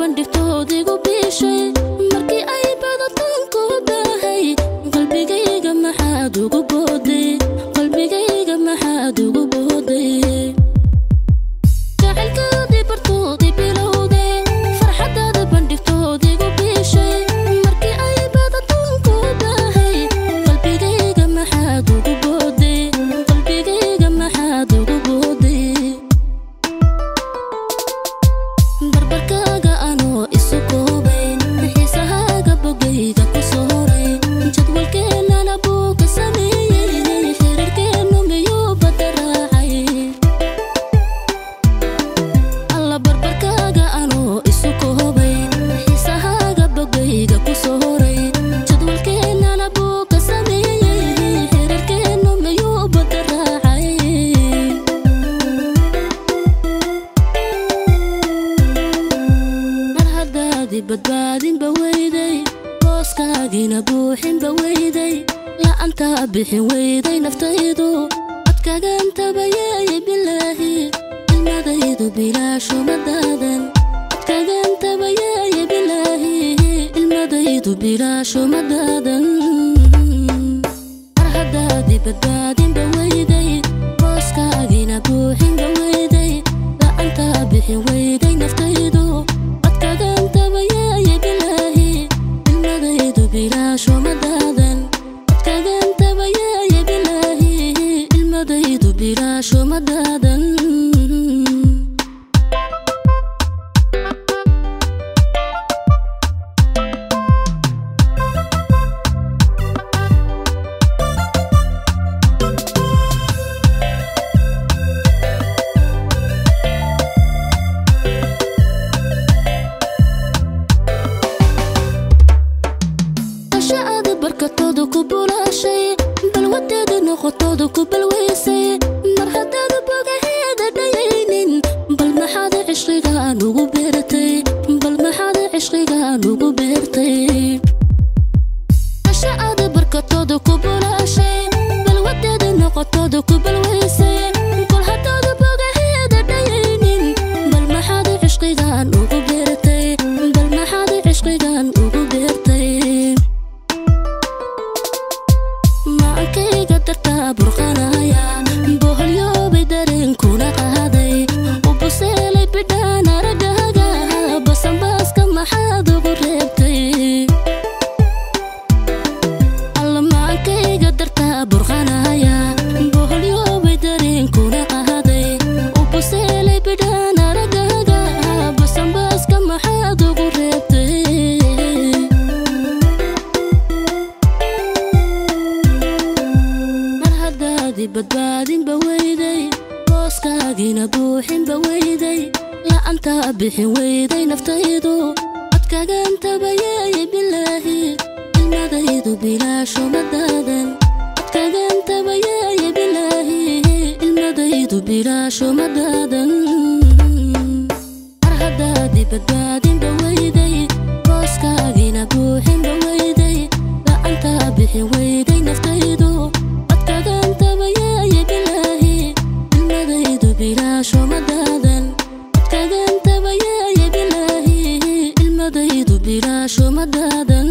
bandhigtoodigu biishay markii ay badatan ku baahay qalbigayga maxaad ugu booday qalbigayga maxaad ugu booday jacaylkoodii bartoodii bilowday farxadaada bandhigtoodigu biishay markii ay badatan ku baahay qalbigayga maxaad ugu booday qalbigayga maxaad ugu booday barbarkaaga anoo isu koobay xiisahaaga bogayga ku soo horay jadwalkeennana buu ka sameeyey xiriirkeennu miyuu badda raacay alla barbarkaaga anoo isu koobay xiisahaaga bogayga ku soo horay jadwalkeennana buu ka sameeyey xiriirkeennu miyuu badda raacay badbaadinba weyday booskaagina buuxinba weyday la'aantaa bixin weyday naftaydu codkagan tabayeeye bilaahi ilmadaydu bilaasho madaadan codkagan tabayeeye bilaahi ilmadaydu bilaasho madaadan mar haddaadii badbaadinba weyday booskaagina buuxinba weyday la'aantaa bixin weyday naftaydu bilaasho madaadan codkagan tabayeeye bilaahi ilmadaydu bilaasho madaadan barkatoodu ku bulaashay balwadeeda noqotoodu ku balweysay mar haddaada bogaheeda dhayaynin bal maxaad cishqigaan ugu beertay bal maxaad cishqigaan ugu beertay ashaada barkatoodu ku bulaashay balwadeeda noqotoodu ku balweysay kol haddaada bogaheeda dhayaynin bal maxaad cishqigaan ugu beertay bal maxaad cishqigaan ugu beertay maankayga dartaa burqanaya boholyoobay dareenkuna qaaday u buseelay bidhaan aragaaga basanbaaska maxaad ugu reebtay alla maankayga dartaa burqanaya boholyoobay dareenkuna qaaday u buseelay bidhaan aragaaga basanbaaska maxaad ugu reebtay badbaadinba weyday booskaagina buuxinba weyday la'aantaa bixin weyday naftaydu codkagan tabayeeye bilaahi ilmadaydu bilaasho madaadan codkagan tabayeeye bilaahi ilmadaydu bilaasho madaadan mar haddaadii badbaadinba weyday booskaagina buuxinba weyday la'aantaa bixin weyday naftaydu bilaasho madaadan codkagan tabayeeye bilaahi ilmadaydu bilaasho madaadan